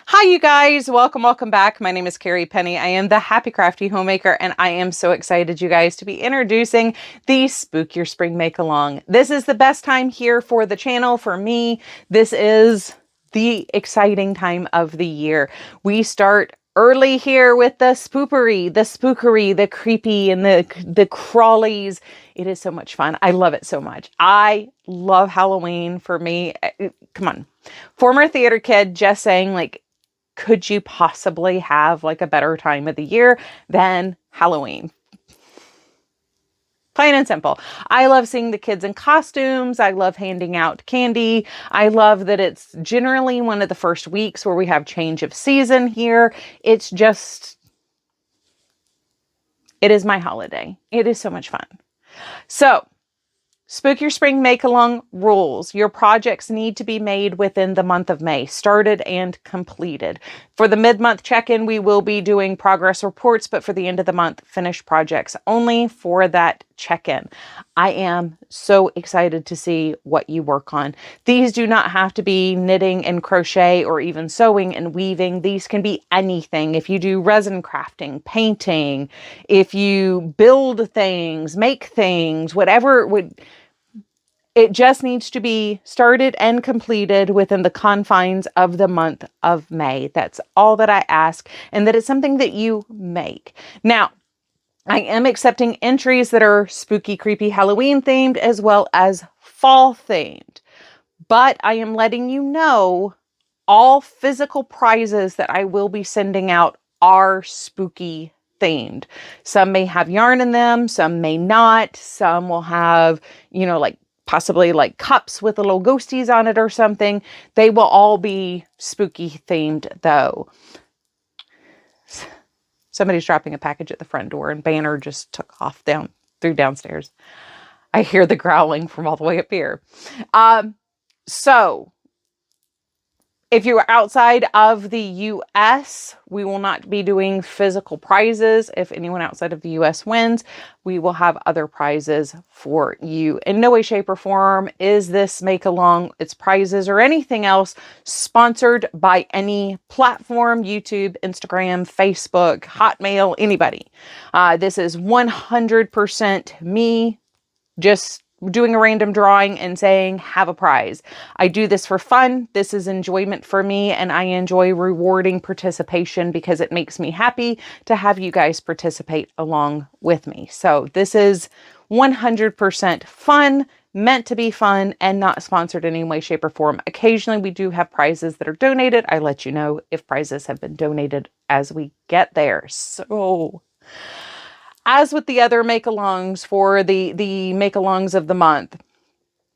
Hi, you guys. Welcome back. My name is Carrie Penny. I am the Happy Crafty Homemaker, and I am so excited, you guys, to be introducing the Spook Your Spring Make Along. This is the best time here for the channel. For me, this is the exciting time of the year. We start early here with the spookery, the creepy, and the crawlies. It is so much fun. I love it so much. I love Halloween. For me, come on. Former theater kid, just saying, like, could you possibly have like a better time of the year than Halloween? Plain and simple. I love seeing the kids in costumes. I love handing out candy. I love that it's generally one of the first weeks where we have change of season here. It's just, it is my holiday. It is so much fun. So, Spook Your Spring Make Along rules. Your projects need to be made within the month of May, started and completed. For the mid-month check-in, we will be doing progress reports, but for the end of the month, finished projects only for that check-in. I am so excited to see what you work on. These do not have to be knitting and crochet or even sewing and weaving. These can be anything. If you do resin crafting, painting, if you build things, make things, whatever it just needs to be started and completed within the confines of the month of May. That's all that I ask, and that it's something that you make. Now, I am accepting entries that are spooky, creepy, Halloween themed as well as fall themed. But I am letting you know all physical prizes that I will be sending out are spooky themed. Some may have yarn in them, some may not. Some will have, like possibly like cups with little ghosties on it or something. They will all be spooky themed though. Somebody's dropping a package at the front door and Banner just took off through downstairs. I hear the growling from all the way up here. So if you are outside of the US, we will not be doing physical prizes. If anyone outside of the US wins, we will have other prizes for you. In no way, shape, or form is this make along, its prizes, or anything else sponsored by any platform, YouTube, Instagram, Facebook, Hotmail, anybody. This is 100% me just doing a random drawing and saying, have a prize. I do this for fun. This is enjoyment for me, and I enjoy rewarding participation because it makes me happy to have you guys participate along with me. So this is 100% fun, meant to be fun, and not sponsored in any way, shape, or form. Occasionally we do have prizes that are donated. I let you know if prizes have been donated as we get there. So as with the other make-alongs for the make-alongs of the month,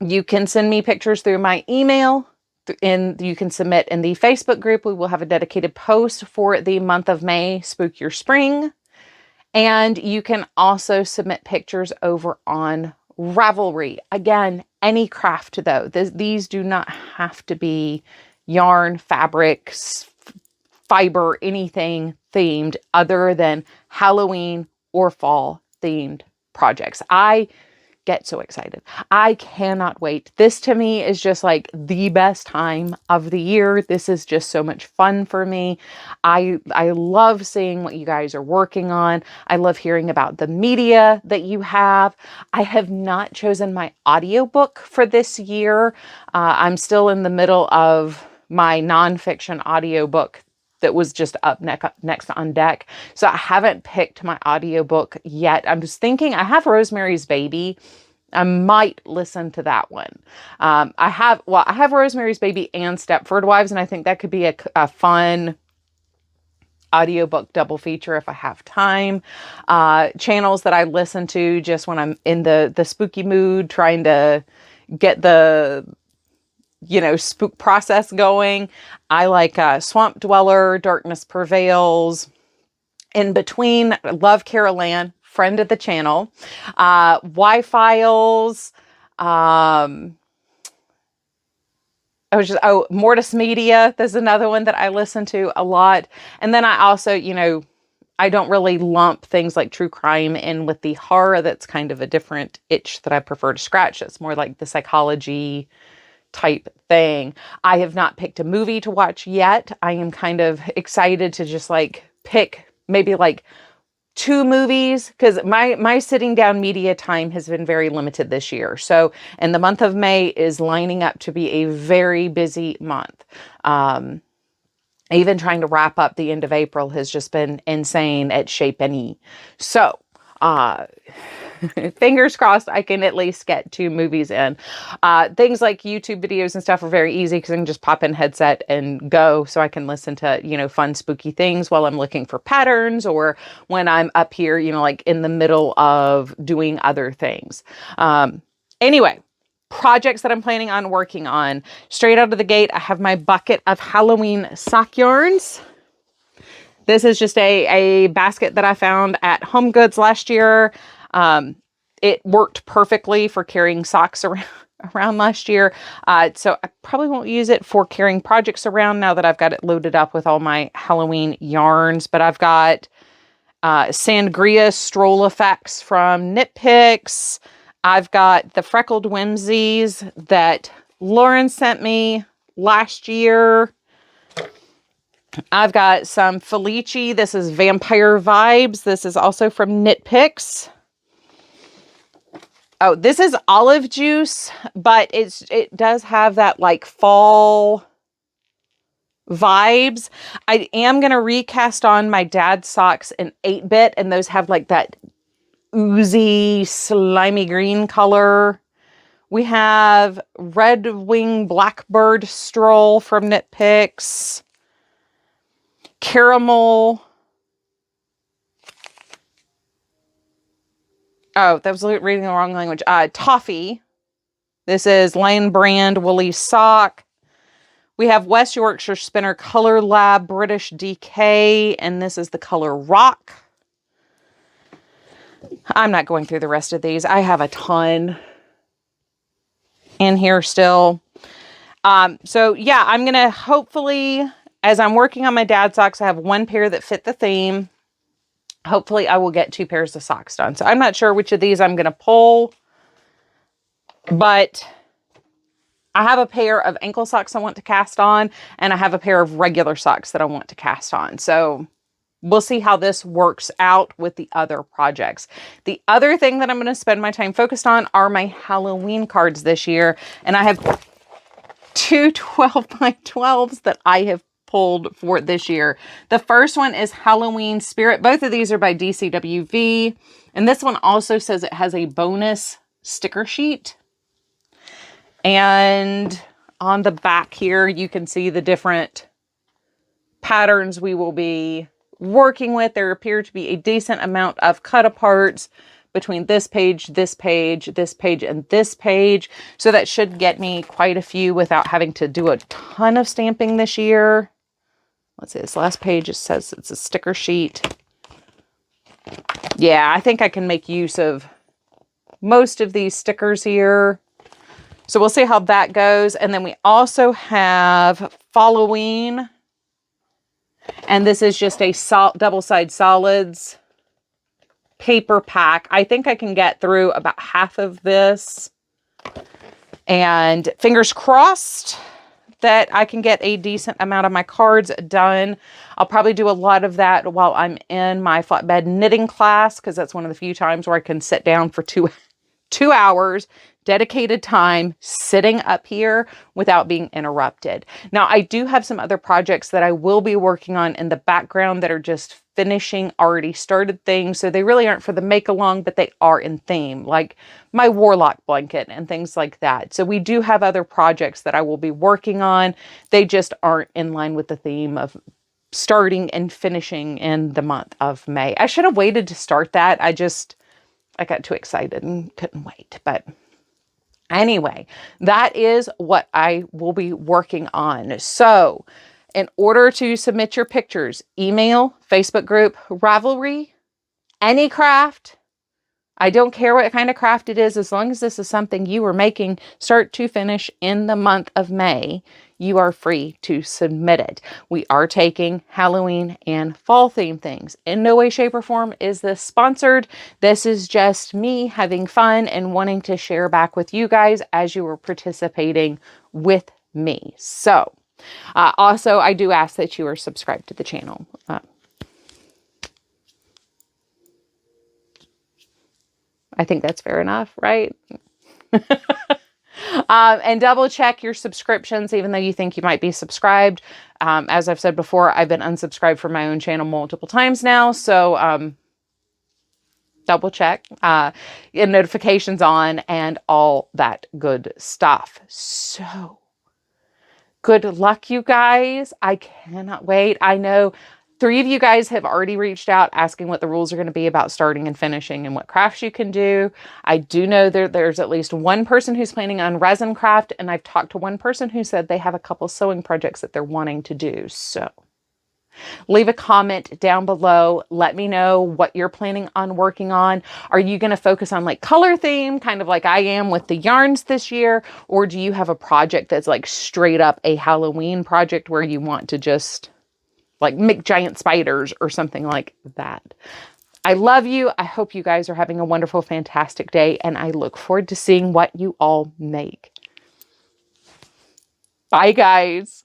you can send me pictures through my email, and you can submit in the Facebook group. We will have a dedicated post for the month of May, Spook Your Spring. And you can also submit pictures over on Ravelry. Again, any craft though. These do not have to be yarn, fabrics, fiber, anything themed other than Halloween or fall themed projects. I get so excited. I cannot wait. This to me is just like the best time of the year. This is just so much fun for me. I love seeing what you guys are working on. I love hearing about the media that you have. I have not chosen my audiobook for this year. I'm still in the middle of my nonfiction audiobook that was just up next on deck. So I haven't picked my audiobook yet. I'm just thinking, I have Rosemary's Baby. I might listen to that one. I have Rosemary's Baby and Stepford Wives, and I think that could be a fun audiobook double feature if I have time. Channels that I listen to just when I'm in the spooky mood, trying to get the spook process going. I like Swamp Dweller, Darkness Prevails. In between, I love Carol Ann, friend of the channel. Y-Files. Mortis Media. There's another one that I listen to a lot. And then I also, I don't really lump things like true crime in with the horror. That's kind of a different itch that I prefer to scratch. It's more like the psychology, type thing. I have not picked a movie to watch yet. I am kind of excited to just like pick maybe like 2 movies, because my sitting down media time has been very limited this year. So, and the month of May is lining up to be a very busy month. Even trying to wrap up the end of April has just been insane at Chez Penny. So, fingers crossed I can at least get 2 movies in. Things like YouTube videos and stuff are very easy because I can just pop in headset and go, so I can listen to, you know, fun spooky things while I'm looking for patterns, or when I'm up here, you know, like in the middle of doing other things. Anyway, projects that I'm planning on working on. Straight out of the gate, I have my bucket of Halloween sock yarns. This is just a basket that I found at Home Goods last year. It worked perfectly for carrying socks around last year. So I probably won't use it for carrying projects around now that I've got it loaded up with all my Halloween yarns. But I've got Sangria Stroll Effects from Knit Picks. I've got the Freckled Whimsies that Lauren sent me last year. I've got some Felici. This is Vampire Vibes. This is also from Knit Picks. Oh, this is Olive Juice, but it does have that like fall vibes. I am going to recast on my dad's socks in 8-bit, and those have like that oozy, slimy green color. We have Red Wing Blackbird Stroll from Knit Picks. Caramel. Oh, that was reading the wrong language. Toffee. This is Lion Brand Woolly Sock. We have West Yorkshire Spinner Color Lab British DK, and this is the color Rock. I'm not going through the rest of these. I have a ton in here still. So yeah, I'm going to hopefully, as I'm working on my dad's socks, I have 1 pair that fit the theme. Hopefully I will get 2 pairs of socks done. So I'm not sure which of these I'm going to pull, but I have a pair of ankle socks I want to cast on, and I have a pair of regular socks that I want to cast on. So we'll see how this works out with the other projects. The other thing that I'm going to spend my time focused on are my Halloween cards this year. And I have 2 12 by 12s that I have pulled for this year. The first one is Halloween Spirit. Both of these are by DCWV. And this one also says it has a bonus sticker sheet. And on the back here, you can see the different patterns we will be working with. There appear to be a decent amount of cut aparts between this page, this page, this page, and this page. So that should get me quite a few without having to do a ton of stamping this year. Let's see, this last page, it says it's a sticker sheet. Yeah, I think I can make use of most of these stickers here. So we'll see how that goes. And then we also have Following. And this is just a double-side solids paper pack. I think I can get through about half of this. And fingers crossed that I can get a decent amount of my cards done. I'll probably do a lot of that while I'm in my flatbed knitting class, because that's one of the few times where I can sit down for two hours, dedicated time, sitting up here without being interrupted. Now, I do have some other projects that I will be working on in the background that are just finishing already started things. So they really aren't for the make along, but they are in theme, like my Warlock blanket and things like that. So we do have other projects that I will be working on. They just aren't in line with the theme of starting and finishing in the month of May. I should have waited to start that. I got too excited and couldn't wait. But anyway, that is what I will be working on. So in order to submit your pictures, email, Facebook group, Ravelry, Anycraft. I don't care what kind of craft it is, as long as this is something you are making start to finish in the month of May, you are free to submit it. We are taking Halloween and fall theme things. In no way, shape, or form is this sponsored. This is just me having fun and wanting to share back with you guys as you are participating with me. So, also, I do ask that you are subscribed to the channel. I think that's fair enough, right? And double check your subscriptions, even though you think you might be subscribed. As I've said before, I've been unsubscribed from my own channel multiple times now. So double check, get notifications on, and all that good stuff. So good luck, you guys. I cannot wait. I know 3 of you guys have already reached out asking what the rules are going to be about starting and finishing and what crafts you can do. I do know there's at least one person who's planning on resin craft, and I've talked to one person who said they have a couple sewing projects that they're wanting to do. So leave a comment down below. Let me know what you're planning on working on. Are you going to focus on like color theme, kind of like I am with the yarns this year? Or do you have a project that's like straight up a Halloween project where you want to just like make giant spiders or something like that? I love you. I hope you guys are having a wonderful, fantastic day, and I look forward to seeing what you all make. Bye, guys.